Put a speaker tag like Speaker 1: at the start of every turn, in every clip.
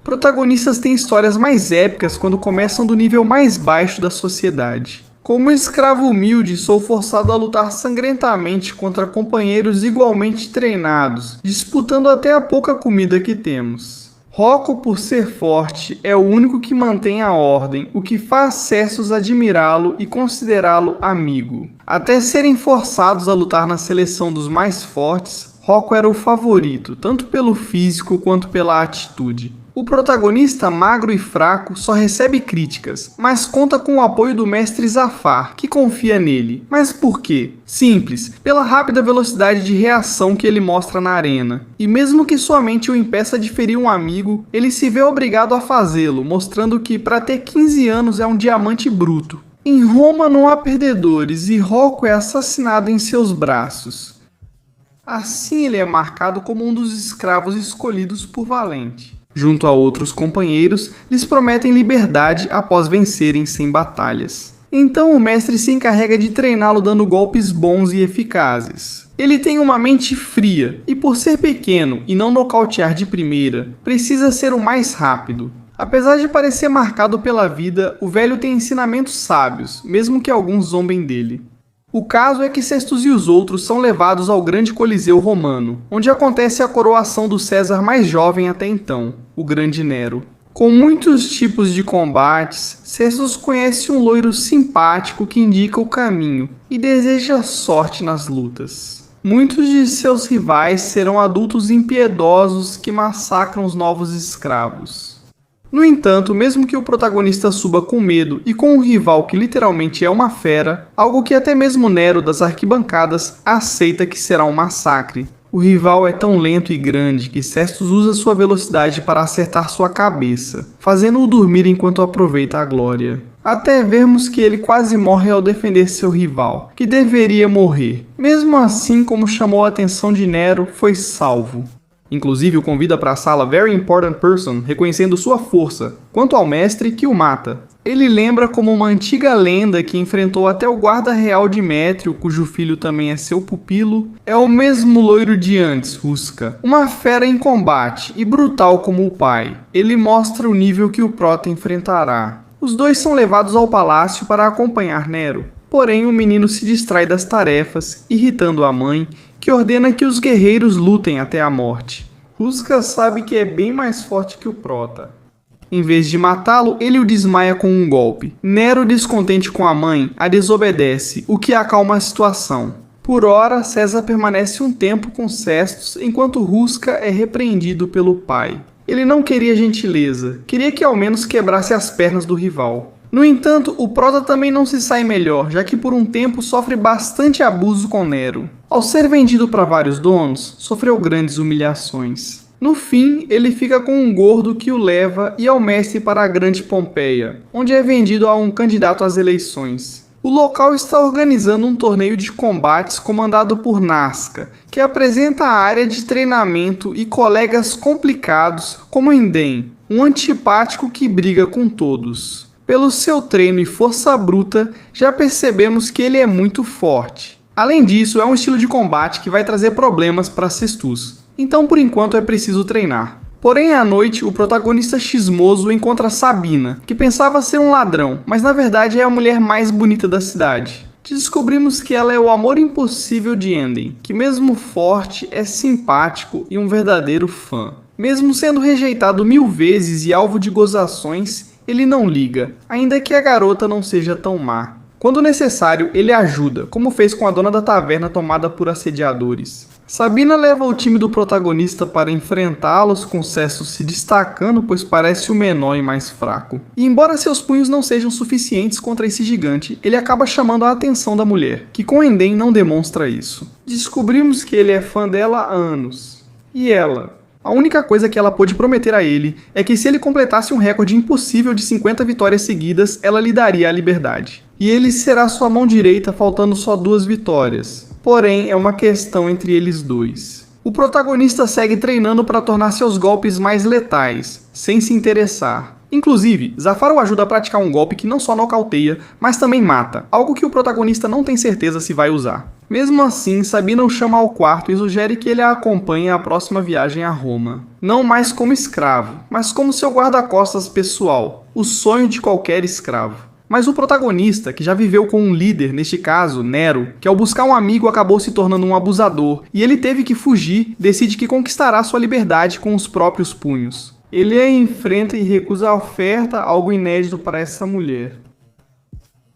Speaker 1: Protagonistas têm histórias mais épicas quando começam do nível mais baixo da sociedade. Como escravo humilde, sou forçado a lutar sangrentamente contra companheiros igualmente treinados, disputando até a pouca comida que temos. Rocco, por ser forte, é o único que mantém a ordem, o que faz Cestus admirá-lo e considerá-lo amigo. Até serem forçados a lutar na seleção dos mais fortes, Rocco era o favorito, tanto pelo físico quanto pela atitude. O protagonista, magro e fraco, só recebe críticas, mas conta com o apoio do mestre Zafar, que confia nele. Mas por quê? Simples, pela rápida velocidade de reação que ele mostra na arena. E mesmo que sua mente o impeça de ferir um amigo, ele se vê obrigado a fazê-lo, mostrando que para ter 15 anos é um diamante bruto. Em Roma não há perdedores e Rocco é assassinado em seus braços. Assim ele é marcado como um dos escravos escolhidos por Valente. Junto a outros companheiros, lhes prometem liberdade após vencerem 100 batalhas. Então o mestre se encarrega de treiná-lo dando golpes bons e eficazes. Ele tem uma mente fria, e por ser pequeno e não nocautear de primeira, precisa ser o mais rápido. Apesar de parecer marcado pela vida, o velho tem ensinamentos sábios, mesmo que alguns zombem dele. O caso é que Cestus e os outros são levados ao grande Coliseu Romano, onde acontece a coroação do César mais jovem até então, o Grande Nero. Com muitos tipos de combates, Cestus conhece um loiro simpático que indica o caminho e deseja sorte nas lutas. Muitos de seus rivais serão adultos impiedosos que massacram os novos escravos. No entanto, mesmo que o protagonista suba com medo e com um rival que literalmente é uma fera, algo que até mesmo Nero das arquibancadas aceita que será um massacre. O rival é tão lento e grande que Cestus usa sua velocidade para acertar sua cabeça, fazendo-o dormir enquanto aproveita a glória. Até vermos que ele quase morre ao defender seu rival, que deveria morrer. Mesmo assim, como chamou a atenção de Nero, foi salvo. Inclusive o convida para a sala Very Important Person, reconhecendo sua força, quanto ao mestre que o mata. Ele lembra como uma antiga lenda que enfrentou até o guarda real de Métrio, cujo filho também é seu pupilo. É o mesmo loiro de antes, Rusca. Uma fera em combate e brutal como o pai. Ele mostra o nível que o prota enfrentará. Os dois são levados ao palácio para acompanhar Nero. Porém, o menino se distrai das tarefas, irritando a mãe, que ordena que os guerreiros lutem até a morte. Rusca sabe que é bem mais forte que o prota. Em vez de matá-lo, ele o desmaia com um golpe. Nero, descontente com a mãe, a desobedece, o que acalma a situação. Por ora, César permanece um tempo com Cestus, enquanto Rusca é repreendido pelo pai. Ele não queria gentileza, queria que ao menos quebrasse as pernas do rival. No entanto, o prota também não se sai melhor, já que por um tempo sofre bastante abuso com Nero. Ao ser vendido para vários donos, sofreu grandes humilhações. No fim, ele fica com um gordo que o leva e ao mestre para a Grande Pompeia, onde é vendido a um candidato às eleições. O local está organizando um torneio de combates comandado por Nazca, que apresenta a área de treinamento e colegas complicados como Enden, um antipático que briga com todos. Pelo seu treino e força bruta, já percebemos que ele é muito forte. Além disso, é um estilo de combate que vai trazer problemas para Cestus. Então, por enquanto, é preciso treinar. Porém, à noite, o protagonista chismoso encontra Sabina, que pensava ser um ladrão, mas na verdade é a mulher mais bonita da cidade. Descobrimos que ela é o amor impossível de Enden, que mesmo forte, é simpático e um verdadeiro fã. Mesmo sendo rejeitado 1000 vezes e alvo de gozações, ele não liga, ainda que a garota não seja tão má. Quando necessário, ele ajuda, como fez com a dona da taverna tomada por assediadores. Sabina leva o time do protagonista para enfrentá-los, com Cestus se destacando, pois parece o menor e mais fraco. E embora seus punhos não sejam suficientes contra esse gigante, ele acaba chamando a atenção da mulher, que com Enden não demonstra isso. Descobrimos que ele é fã dela há anos. E ela? A única coisa que ela pôde prometer a ele é que se ele completasse um recorde impossível de 50 vitórias seguidas, ela lhe daria a liberdade. E ele será sua mão direita, faltando só 2 vitórias. Porém, é uma questão entre eles dois. O protagonista segue treinando para tornar seus golpes mais letais, sem se interessar. Inclusive, Zafar o ajuda a praticar um golpe que não só nocauteia, mas também mata, algo que o protagonista não tem certeza se vai usar. Mesmo assim, Sabina o chama ao quarto e sugere que ele a acompanhe à próxima viagem a Roma. Não mais como escravo, mas como seu guarda-costas pessoal, o sonho de qualquer escravo. Mas o protagonista, que já viveu com um líder, neste caso, Nero, que ao buscar um amigo acabou se tornando um abusador, e ele teve que fugir, decide que conquistará sua liberdade com os próprios punhos. Ele a enfrenta e recusa a oferta, algo inédito para essa mulher.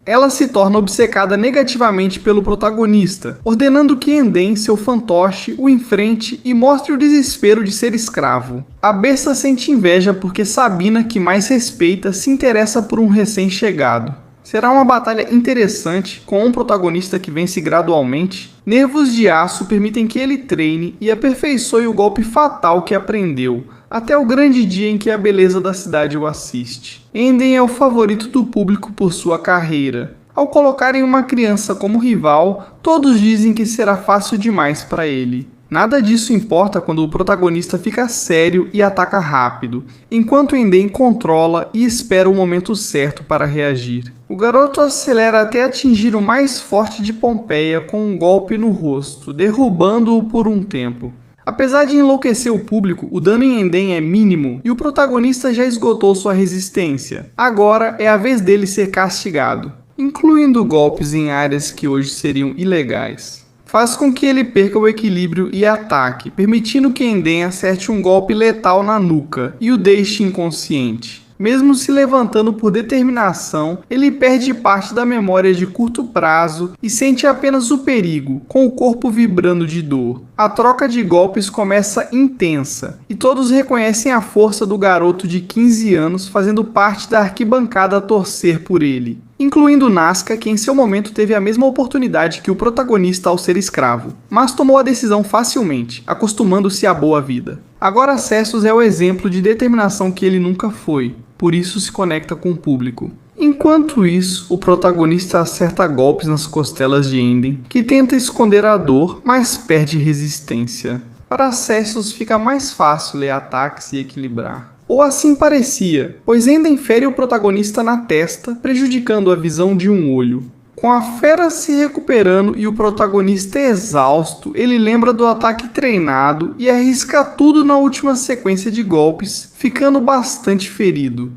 Speaker 1: Ela se torna obcecada negativamente pelo protagonista, ordenando que Enden, seu fantoche, o enfrente e mostre o desespero de ser escravo. A besta sente inveja porque Sabina, que mais respeita, se interessa por um recém-chegado. Será uma batalha interessante, com um protagonista que vence gradualmente. Nervos de aço permitem que ele treine e aperfeiçoe o golpe fatal que aprendeu, até o grande dia em que a beleza da cidade o assiste. Enden é o favorito do público por sua carreira. Ao colocarem uma criança como rival, todos dizem que será fácil demais para ele. Nada disso importa quando o protagonista fica sério e ataca rápido, enquanto Enden controla e espera o momento certo para reagir. O garoto acelera até atingir o mais forte de Pompeia com um golpe no rosto, derrubando-o por um tempo. Apesar de enlouquecer o público, o dano em Enden é mínimo e o protagonista já esgotou sua resistência. Agora é a vez dele ser castigado, incluindo golpes em áreas que hoje seriam ilegais. Faz com que ele perca o equilíbrio e ataque, permitindo que Enden acerte um golpe letal na nuca e o deixe inconsciente. Mesmo se levantando por determinação, ele perde parte da memória de curto prazo e sente apenas o perigo, com o corpo vibrando de dor. A troca de golpes começa intensa, e todos reconhecem a força do garoto de 15 anos fazendo parte da arquibancada a torcer por ele, incluindo Nazca, que em seu momento teve a mesma oportunidade que o protagonista ao ser escravo, mas tomou a decisão facilmente, acostumando-se à boa vida. Agora Cessus é o exemplo de determinação que ele nunca foi, por isso se conecta com o público. Enquanto isso, o protagonista acerta golpes nas costelas de Enden, que tenta esconder a dor, mas perde resistência. Para Cessus fica mais fácil ler ataques e equilibrar. Ou assim parecia, pois Enden fere o protagonista na testa, prejudicando a visão de um olho. Com a fera se recuperando e o protagonista exausto, ele lembra do ataque treinado e arrisca tudo na última sequência de golpes, ficando bastante ferido.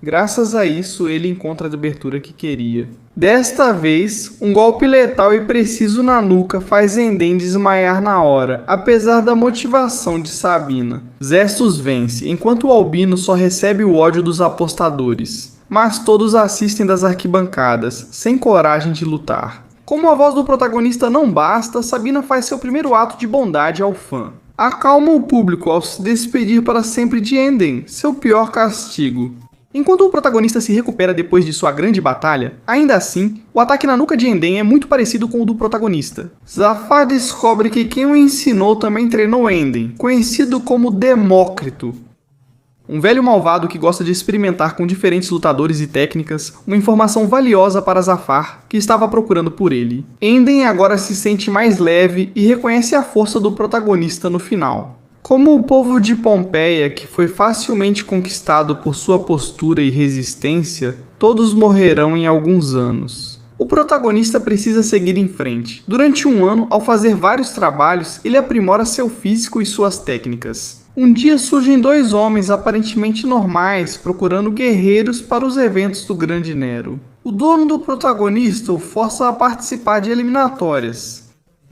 Speaker 1: Graças a isso, ele encontra a abertura que queria. Desta vez, um golpe letal e preciso na nuca faz Enden desmaiar na hora, apesar da motivação de Sabina. Cessus vence, enquanto o Albino só recebe o ódio dos apostadores. Mas todos assistem das arquibancadas, sem coragem de lutar. Como a voz do protagonista não basta, Sabina faz seu primeiro ato de bondade ao fã. Acalma o público ao se despedir para sempre de Enden, seu pior castigo. Enquanto o protagonista se recupera depois de sua grande batalha, ainda assim, o ataque na nuca de Enden é muito parecido com o do protagonista. Zafar descobre que quem o ensinou também treinou Enden, conhecido como Demócrito. Um velho malvado que gosta de experimentar com diferentes lutadores e técnicas, uma informação valiosa para Zafar, que estava procurando por ele. Enden agora se sente mais leve e reconhece a força do protagonista no final. Como o povo de Pompeia, que foi facilmente conquistado por sua postura e resistência, todos morrerão em alguns anos. O protagonista precisa seguir em frente. Durante um ano, ao fazer vários trabalhos, ele aprimora seu físico e suas técnicas. Um dia surgem dois homens aparentemente normais procurando guerreiros para os eventos do Grande Nero. O dono do protagonista o força a participar de eliminatórias.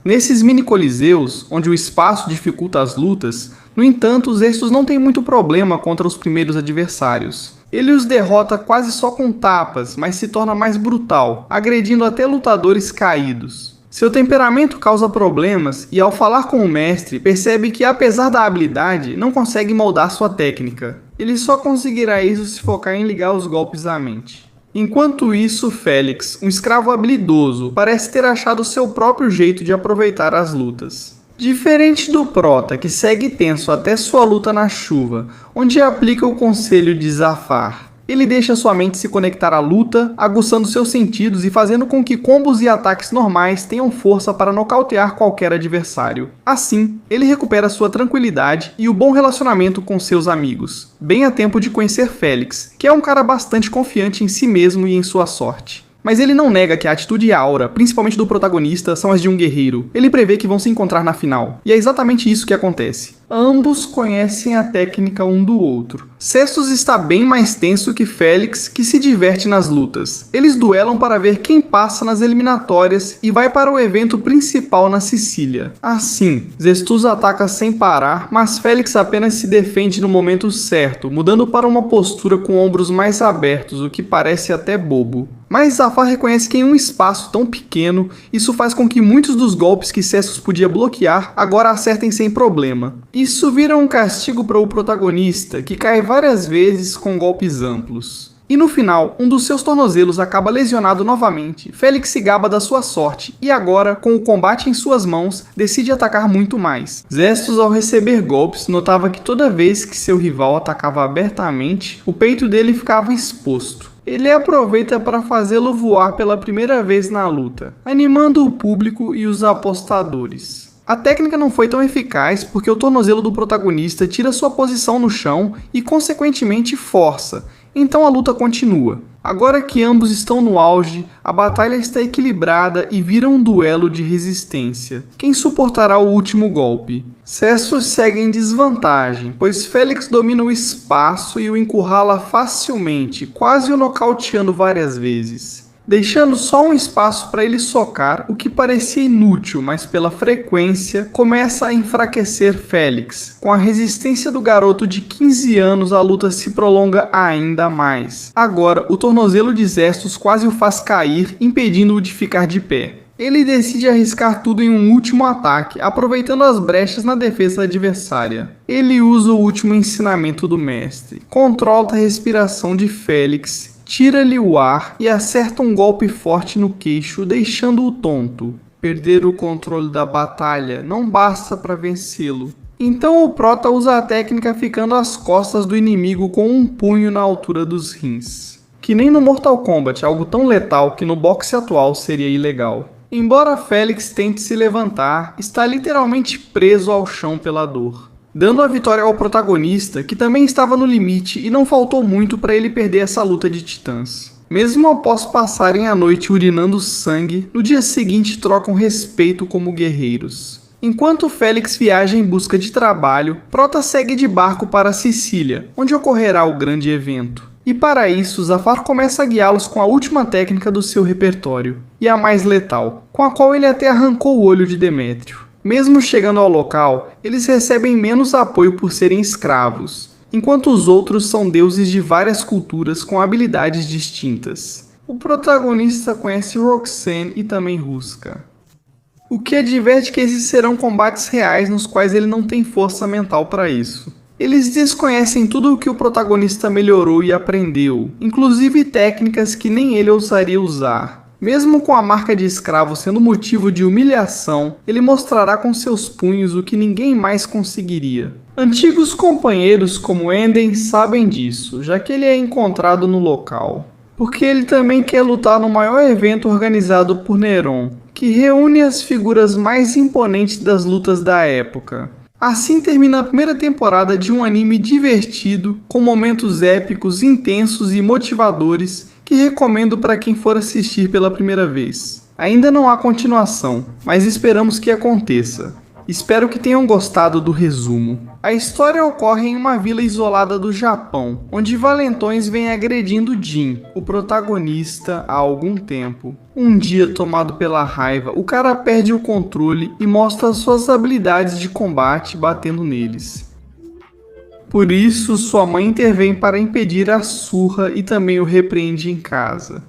Speaker 1: Nesses mini-coliseus, onde o espaço dificulta as lutas, no entanto, os Estos não têm muito problema contra os primeiros adversários. Ele os derrota quase só com tapas, mas se torna mais brutal, agredindo até lutadores caídos. Seu temperamento causa problemas e, ao falar com o mestre, percebe que, apesar da habilidade, não consegue moldar sua técnica. Ele só conseguirá isso se focar em ligar os golpes à mente. Enquanto isso, Félix, um escravo habilidoso, parece ter achado seu próprio jeito de aproveitar as lutas. Diferente do Prota, que segue tenso até sua luta na chuva, onde aplica o conselho de Zafar. Ele deixa sua mente se conectar à luta, aguçando seus sentidos e fazendo com que combos e ataques normais tenham força para nocautear qualquer adversário. Assim, ele recupera sua tranquilidade e o bom relacionamento com seus amigos, bem a tempo de conhecer Félix, que é um cara bastante confiante em si mesmo e em sua sorte. Mas ele não nega que a atitude e a aura, principalmente do protagonista, são as de um guerreiro. Ele prevê que vão se encontrar na final. E é exatamente isso que acontece. Ambos conhecem a técnica um do outro. Cestus está bem mais tenso que Félix, que se diverte nas lutas. Eles duelam para ver quem passa nas eliminatórias e vai para o evento principal na Sicília. Assim, Cestus ataca sem parar, mas Félix apenas se defende no momento certo, mudando para uma postura com ombros mais abertos, o que parece até bobo. Mas Zafar reconhece que em um espaço tão pequeno, isso faz com que muitos dos golpes que Cestus podia bloquear agora acertem sem problema. Isso vira um castigo para o protagonista, que cai várias vezes com golpes amplos. E no final, um dos seus tornozelos acaba lesionado novamente. Félix se gaba da sua sorte e agora, com o combate em suas mãos, decide atacar muito mais. Cestus, ao receber golpes, notava que toda vez que seu rival atacava abertamente, o peito dele ficava exposto. Ele aproveita para fazê-lo voar pela primeira vez na luta, animando o público e os apostadores. A técnica não foi tão eficaz porque o tornozelo do protagonista tira sua posição no chão e, consequentemente, força. Então a luta continua. Agora que ambos estão no auge, a batalha está equilibrada e vira um duelo de resistência. Quem suportará o último golpe? Cestus segue em desvantagem, pois Félix domina o espaço e o encurrala facilmente, quase o nocauteando várias vezes, deixando só um espaço para ele socar, o que parecia inútil, mas pela frequência começa a enfraquecer Félix. Com a resistência do garoto de 15 anos, a luta se prolonga ainda mais. Agora, o tornozelo de Cestus quase o faz cair, impedindo-o de ficar de pé. Ele decide arriscar tudo em um último ataque, aproveitando as brechas na defesa adversária. Ele usa o último ensinamento do mestre, controla a respiração de Félix, tira-lhe o ar e acerta um golpe forte no queixo, deixando-o tonto. Perder o controle da batalha não basta para vencê-lo. Então o prota usa a técnica ficando às costas do inimigo com um punho na altura dos rins. Que nem no Mortal Kombat, algo tão letal que no boxe atual seria ilegal. Embora Félix tente se levantar, está literalmente preso ao chão pela dor, dando a vitória ao protagonista, que também estava no limite e não faltou muito para ele perder essa luta de titãs. Mesmo após passarem a noite urinando sangue, no dia seguinte trocam respeito como guerreiros. Enquanto Félix viaja em busca de trabalho, Prota segue de barco para Sicília, onde ocorrerá o grande evento. E para isso, Zafar começa a guiá-los com a última técnica do seu repertório, e a mais letal, com a qual ele até arrancou o olho de Demétrio. Mesmo chegando ao local, eles recebem menos apoio por serem escravos, enquanto os outros são deuses de várias culturas com habilidades distintas. O protagonista conhece Roxanne e também Ruska, o que adverte que esses serão combates reais nos quais ele não tem força mental para isso. Eles desconhecem tudo o que o protagonista melhorou e aprendeu, inclusive técnicas que nem ele ousaria usar. Mesmo com a marca de escravo sendo motivo de humilhação, ele mostrará com seus punhos o que ninguém mais conseguiria. Antigos companheiros como Enden sabem disso, já que ele é encontrado no local. Porque ele também quer lutar no maior evento organizado por Neron, que reúne as figuras mais imponentes das lutas da época. Assim termina a primeira temporada de um anime divertido, com momentos épicos, intensos e motivadores, que recomendo para quem for assistir pela primeira vez. Ainda não há continuação, mas esperamos que aconteça. Espero que tenham gostado do resumo. A história ocorre em uma vila isolada do Japão, onde valentões vêm agredindo Jin, o protagonista, há algum tempo. Um dia, tomado pela raiva, o cara perde o controle e mostra suas habilidades de combate batendo neles. Por isso, sua mãe intervém para impedir a surra e também o repreende em casa,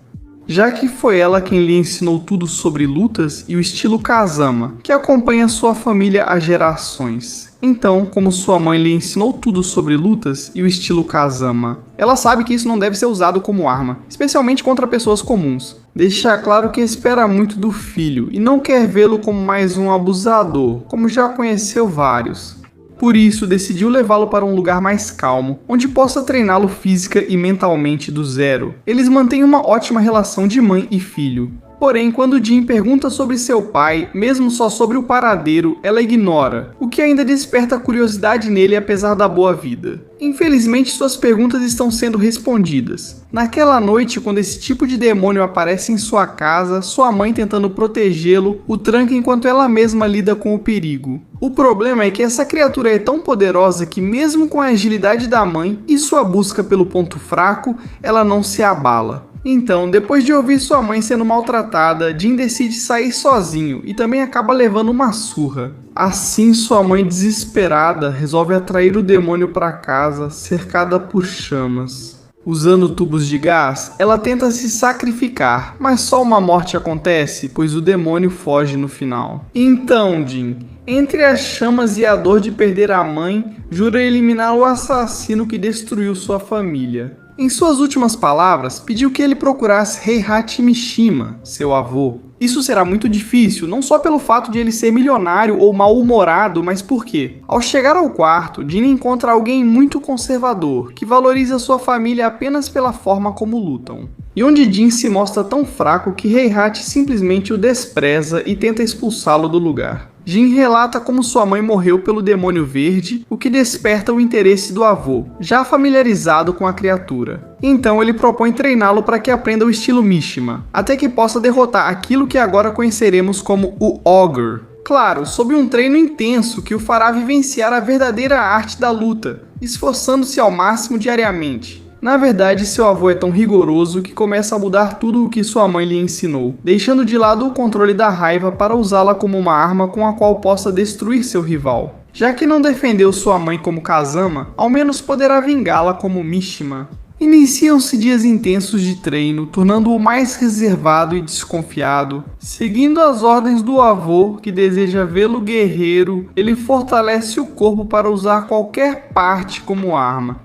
Speaker 1: já que foi ela quem lhe ensinou tudo sobre lutas e o estilo Kazama, que acompanha sua família há gerações. Então, como sua mãe lhe ensinou tudo sobre lutas e o estilo Kazama, ela sabe que isso não deve ser usado como arma, especialmente contra pessoas comuns. Deixa claro que espera muito do filho e não quer vê-lo como mais um abusador, como já conheceu vários. Por isso, decidiu levá-lo para um lugar mais calmo, onde possa treiná-lo física e mentalmente do zero. Eles mantêm uma ótima relação de mãe e filho. Porém, quando Jin pergunta sobre seu pai, mesmo só sobre o paradeiro, ela ignora, o o que ainda desperta curiosidade nele apesar da boa vida. Infelizmente, suas perguntas estão sendo respondidas. Naquela noite, quando esse tipo de demônio aparece em sua casa, sua mãe tentando protegê-lo, o tranca enquanto ela mesma lida com o perigo. O problema é que essa criatura é tão poderosa que mesmo com a agilidade da mãe e sua busca pelo ponto fraco, ela não se abala. Então, depois de ouvir sua mãe sendo maltratada, Jin decide sair sozinho e também acaba levando uma surra. Assim, sua mãe, desesperada, resolve atrair o demônio para casa, cercada por chamas. Usando tubos de gás, ela tenta se sacrificar, mas só uma morte acontece, pois o demônio foge no final. Então, Jin, entre as chamas e a dor de perder a mãe, jura eliminar o assassino que destruiu sua família. Em suas últimas palavras, pediu que ele procurasse Heihachi Mishima, seu avô. Isso será muito difícil, não só pelo fato de ele ser milionário ou mal-humorado, mas porque, ao chegar ao quarto, Jin encontra alguém muito conservador, que valoriza sua família apenas pela forma como lutam. E onde Jin se mostra tão fraco que Heihachi simplesmente o despreza e tenta expulsá-lo do lugar. Jin relata como sua mãe morreu pelo demônio verde, o que desperta o interesse do avô, já familiarizado com a criatura. Então ele propõe treiná-lo para que aprenda o estilo Mishima, até que possa derrotar aquilo que agora conheceremos como o Ogre. Claro, sob um treino intenso que o fará vivenciar a verdadeira arte da luta, esforçando-se ao máximo diariamente. Na verdade, seu avô é tão rigoroso que começa a mudar tudo o que sua mãe lhe ensinou, deixando de lado o controle da raiva para usá-la como uma arma com a qual possa destruir seu rival. Já que não defendeu sua mãe como Kazama, ao menos poderá vingá-la como Mishima. Iniciam-se dias intensos de treino, tornando-o mais reservado e desconfiado. Seguindo as ordens do avô, que deseja vê-lo guerreiro, ele fortalece o corpo para usar qualquer parte como arma.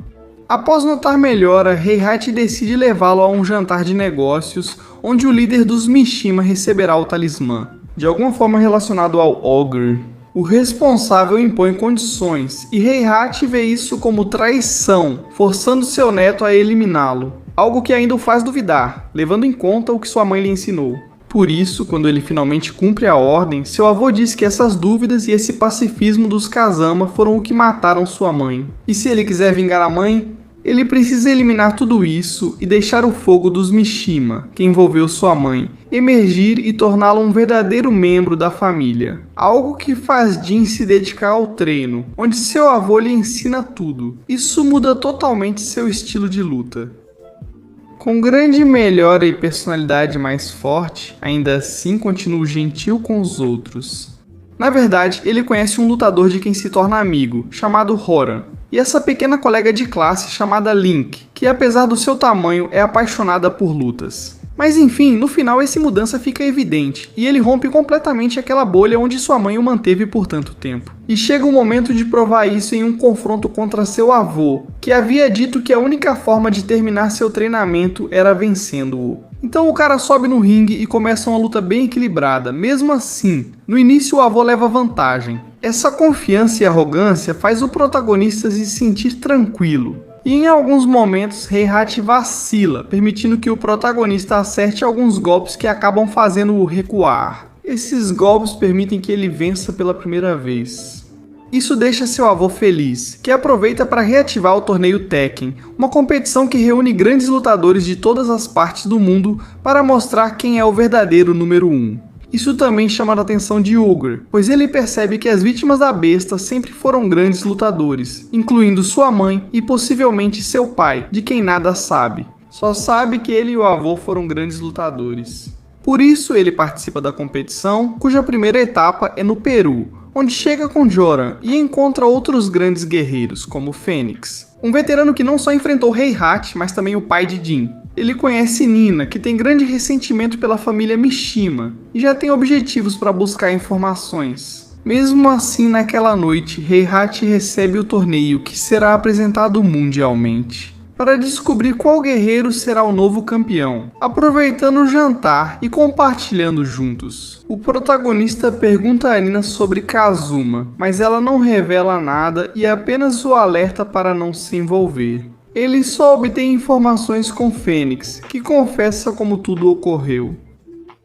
Speaker 1: Após notar melhora, Heihachi decide levá-lo a um jantar de negócios, onde o líder dos Mishima receberá o talismã, de alguma forma relacionado ao Ogre. O responsável impõe condições, e Heihachi vê isso como traição, forçando seu neto a eliminá-lo, algo que ainda o faz duvidar, levando em conta o que sua mãe lhe ensinou. Por isso, quando ele finalmente cumpre a ordem, seu avô diz que essas dúvidas e esse pacifismo dos Kazama foram o que mataram sua mãe. E se ele quiser vingar a mãe, ele precisa eliminar tudo isso e deixar o fogo dos Mishima, que envolveu sua mãe, emergir e torná-lo um verdadeiro membro da família. Algo que faz Jin se dedicar ao treino, onde seu avô lhe ensina tudo. Isso muda totalmente seu estilo de luta. Com grande melhora e personalidade mais forte, ainda assim continua gentil com os outros. Na verdade, ele conhece um lutador de quem se torna amigo, chamado Horan, e essa pequena colega de classe chamada Link, que apesar do seu tamanho é apaixonada por lutas. Mas enfim, no final essa mudança fica evidente, e ele rompe completamente aquela bolha onde sua mãe o manteve por tanto tempo. E chega o momento de provar isso em um confronto contra seu avô, que havia dito que a única forma de terminar seu treinamento era vencendo-o. Então o cara sobe no ringue e começa uma luta bem equilibrada. Mesmo assim, no início o avô leva vantagem. Essa confiança e arrogância faz o protagonista se sentir tranquilo. E em alguns momentos Heihachi vacila, permitindo que o protagonista acerte alguns golpes que acabam fazendo-o recuar. Esses golpes permitem que ele vença pela primeira vez. Isso deixa seu avô feliz, que aproveita para reativar o torneio Tekken, uma competição que reúne grandes lutadores de todas as partes do mundo para mostrar quem é o verdadeiro número 1. Isso também chama a atenção de Ogre, pois ele percebe que as vítimas da besta sempre foram grandes lutadores, incluindo sua mãe e possivelmente seu pai, de quem nada sabe. Só sabe que ele e o avô foram grandes lutadores. Por isso ele participa da competição, cuja primeira etapa é no Peru, onde chega com Joran e encontra outros grandes guerreiros, como Fênix, um veterano que não só enfrentou Heihachi, mas também o pai de Jin. Ele conhece Nina, que tem grande ressentimento pela família Mishima, e já tem objetivos para buscar informações. Mesmo assim, naquela noite, Heihachi recebe o torneio que será apresentado mundialmente, para descobrir qual guerreiro será o novo campeão. Aproveitando o jantar e compartilhando juntos, o protagonista pergunta a Nina sobre Kazuma, mas ela não revela nada e apenas o alerta para não se envolver. Ele só obtém informações com Fênix, que confessa como tudo ocorreu.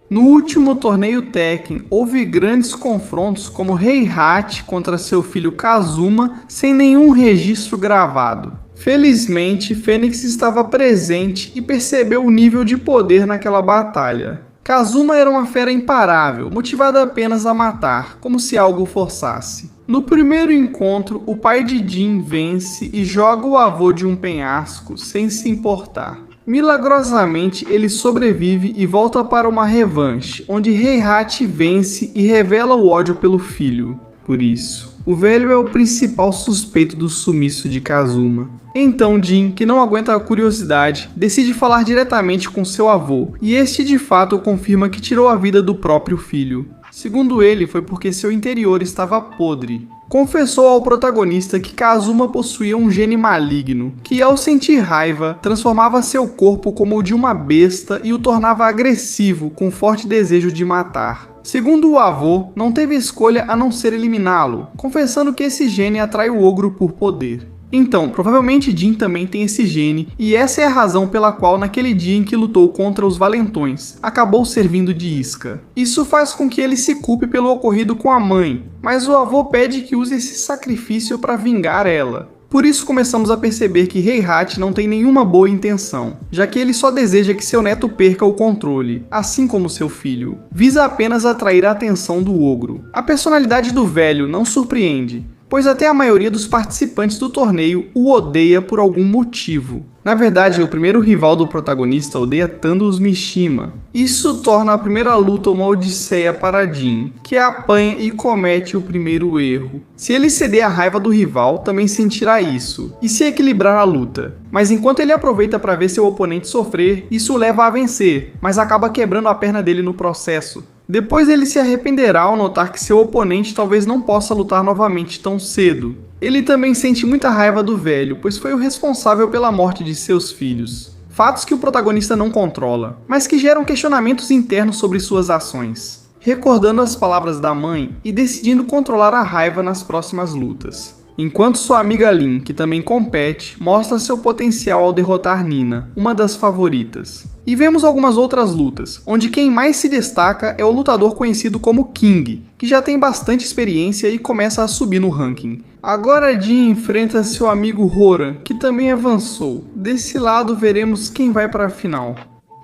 Speaker 1: No último torneio Tekken, houve grandes confrontos como Heihachi contra seu filho Kazuma sem nenhum registro gravado. Felizmente, Fênix estava presente e percebeu o nível de poder naquela batalha. Kazuma era uma fera imparável, motivada apenas a matar, como se algo o forçasse. No primeiro encontro, o pai de Jin vence e joga o avô de um penhasco, sem se importar. Milagrosamente, ele sobrevive e volta para uma revanche, onde Heihachi vence e revela o ódio pelo filho. Por isso, o velho é o principal suspeito do sumiço de Kazuma. Então Jin, que não aguenta a curiosidade, decide falar diretamente com seu avô, e este de fato confirma que tirou a vida do próprio filho. Segundo ele, foi porque seu interior estava podre. Confessou ao protagonista que Kazuma possuía um gene maligno, que ao sentir raiva, transformava seu corpo como o de uma besta e o tornava agressivo, com forte desejo de matar. Segundo o avô, não teve escolha a não ser eliminá-lo, confessando que esse gene atrai o ogro por poder. Então, provavelmente Jin também tem esse gene, e essa é a razão pela qual naquele dia em que lutou contra os valentões, acabou servindo de isca. Isso faz com que ele se culpe pelo ocorrido com a mãe, mas o avô pede que use esse sacrifício para vingar ela. Por isso começamos a perceber que Heihachi não tem nenhuma boa intenção, já que ele só deseja que seu neto perca o controle, assim como seu filho. Visa apenas atrair a atenção do ogro. A personalidade do velho não surpreende, pois até a maioria dos participantes do torneio o odeia por algum motivo. Na verdade, o primeiro rival do protagonista odeia tanto os Mishima. Isso torna a primeira luta uma odisseia para Jin, que apanha e comete o primeiro erro. Se ele ceder à raiva do rival, também sentirá isso, e se equilibrar a luta. Mas enquanto ele aproveita para ver seu oponente sofrer, isso o leva a vencer, mas acaba quebrando a perna dele no processo. Depois ele se arrependerá ao notar que seu oponente talvez não possa lutar novamente tão cedo. Ele também sente muita raiva do velho, pois foi o responsável pela morte de seus filhos. Fatos que o protagonista não controla, mas que geram questionamentos internos sobre suas ações. Recordando as palavras da mãe e decidindo controlar a raiva nas próximas lutas. Enquanto sua amiga Lin, que também compete, mostra seu potencial ao derrotar Nina, uma das favoritas. E vemos algumas outras lutas, onde quem mais se destaca é o lutador conhecido como King, que já tem bastante experiência e começa a subir no ranking. Agora Jin enfrenta seu amigo Horan, que também avançou. Desse lado veremos quem vai para a final.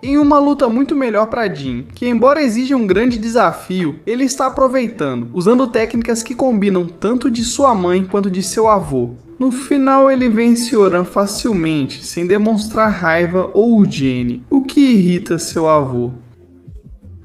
Speaker 1: Em uma luta muito melhor para Jin, que embora exija um grande desafio, ele está aproveitando, usando técnicas que combinam tanto de sua mãe quanto de seu avô. No final ele vence Horan facilmente, sem demonstrar raiva ou gene, o que irrita seu avô.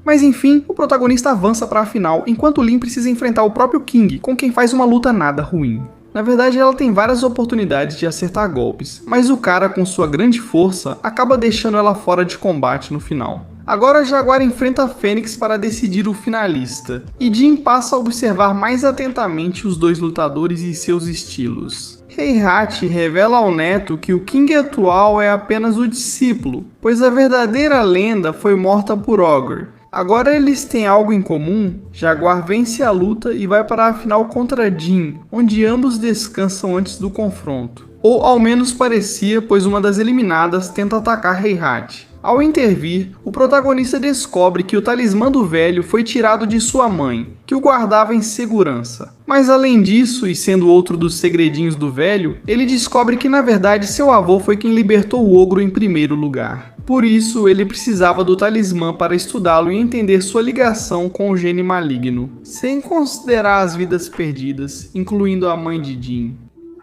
Speaker 1: Mas enfim, o protagonista avança para a final, enquanto Lin precisa enfrentar o próprio King, com quem faz uma luta nada ruim. Na verdade, ela tem várias oportunidades de acertar golpes, mas o cara com sua grande força acaba deixando ela fora de combate no final. Agora Jaguar enfrenta a Fênix para decidir o finalista, e Jin passa a observar mais atentamente os dois lutadores e seus estilos. Heihachi revela ao neto que o King atual é apenas o discípulo, pois a verdadeira lenda foi morta por Ogre. Agora eles têm algo em comum. Jaguar vence a luta e vai para a final contra Jin, onde ambos descansam antes do confronto. Ou ao menos parecia, pois uma das eliminadas tenta atacar Heihachi. Ao intervir, o protagonista descobre que o talismã do velho foi tirado de sua mãe, que o guardava em segurança. Mas além disso, e sendo outro dos segredinhos do velho, ele descobre que na verdade seu avô foi quem libertou o ogro em primeiro lugar. Por isso, ele precisava do talismã para estudá-lo e entender sua ligação com o gene maligno, sem considerar as vidas perdidas, incluindo a mãe de Jin.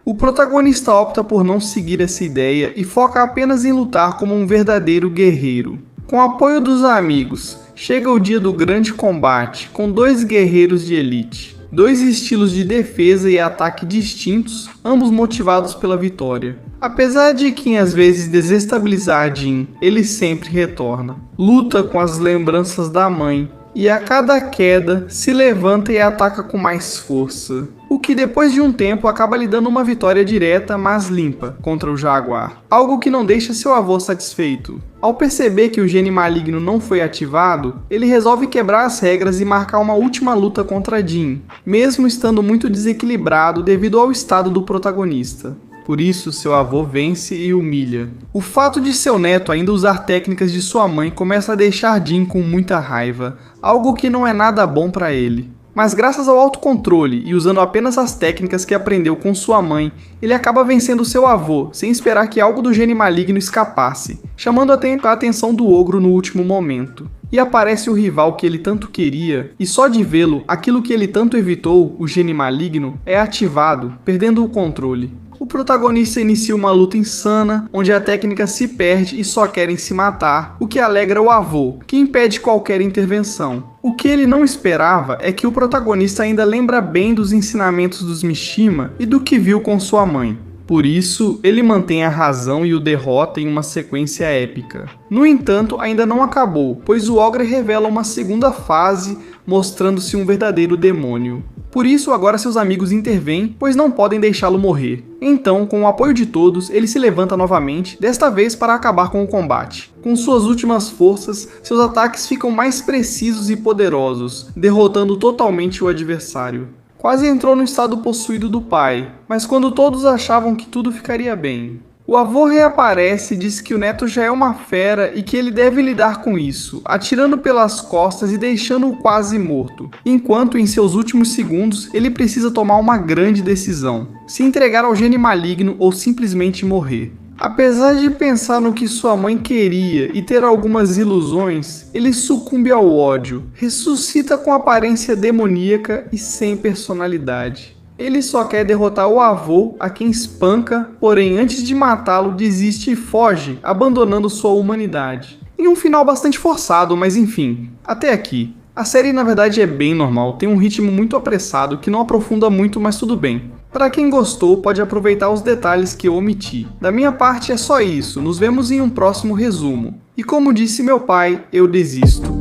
Speaker 1: O protagonista opta por não seguir essa ideia e foca apenas em lutar como um verdadeiro guerreiro. Com o apoio dos amigos, chega o dia do grande combate, com dois guerreiros de elite. Dois estilos de defesa e ataque distintos, ambos motivados pela vitória. Apesar de King às vezes desestabilizar Jin, ele sempre retorna. Luta com as lembranças da mãe, e a cada queda se levanta e ataca com mais força. O que depois de um tempo acaba lhe dando uma vitória direta, mas limpa, contra o Jaguar. Algo que não deixa seu avô satisfeito. Ao perceber que o gene maligno não foi ativado, ele resolve quebrar as regras e marcar uma última luta contra Jin, mesmo estando muito desequilibrado devido ao estado do protagonista. Por isso, seu avô vence e humilha. O fato de seu neto ainda usar técnicas de sua mãe começa a deixar Jin com muita raiva, algo que não é nada bom para ele. Mas graças ao autocontrole e usando apenas as técnicas que aprendeu com sua mãe, ele acaba vencendo seu avô, sem esperar que algo do gene maligno escapasse, chamando a atenção do ogro no último momento. E aparece o rival que ele tanto queria, e só de vê-lo, aquilo que ele tanto evitou, o gene maligno, é ativado, perdendo o controle. O protagonista inicia uma luta insana, onde a técnica se perde e só querem se matar, o que alegra o avô, que impede qualquer intervenção. O que ele não esperava é que o protagonista ainda lembra bem dos ensinamentos dos Mishima e do que viu com sua mãe. Por isso, ele mantém a razão e o derrota em uma sequência épica. No entanto, ainda não acabou, pois o Ogre revela uma segunda fase, mostrando-se um verdadeiro demônio. Por isso, agora seus amigos intervêm, pois não podem deixá-lo morrer. Então, com o apoio de todos, ele se levanta novamente, desta vez para acabar com o combate. Com suas últimas forças, seus ataques ficam mais precisos e poderosos, derrotando totalmente o adversário. Quase entrou no estado possuído do pai, mas quando todos achavam que tudo ficaria bem, o avô reaparece e diz que o neto já é uma fera e que ele deve lidar com isso, atirando pelas costas e deixando-o quase morto, enquanto em seus últimos segundos ele precisa tomar uma grande decisão: se entregar ao gene maligno ou simplesmente morrer. Apesar de pensar no que sua mãe queria e ter algumas ilusões, ele sucumbe ao ódio, ressuscita com aparência demoníaca e sem personalidade. Ele só quer derrotar o avô, a quem espanca, porém antes de matá-lo desiste e foge, abandonando sua humanidade. Em um final bastante forçado, mas enfim, até aqui. A série na verdade é bem normal, tem um ritmo muito apressado que não aprofunda muito, mas tudo bem. Para quem gostou, pode aproveitar os detalhes que eu omiti. Da minha parte é só isso, nos vemos em um próximo resumo. E como disse meu pai, eu desisto.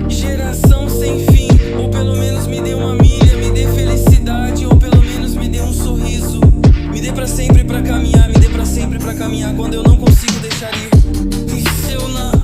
Speaker 2: Geração sem fim, ou pelo menos me dê uma milha, me dê felicidade, ou pelo menos me dê um sorriso. Me dê pra sempre pra caminhar, me dê pra sempre pra caminhar quando eu não consigo deixar ir. E se eu não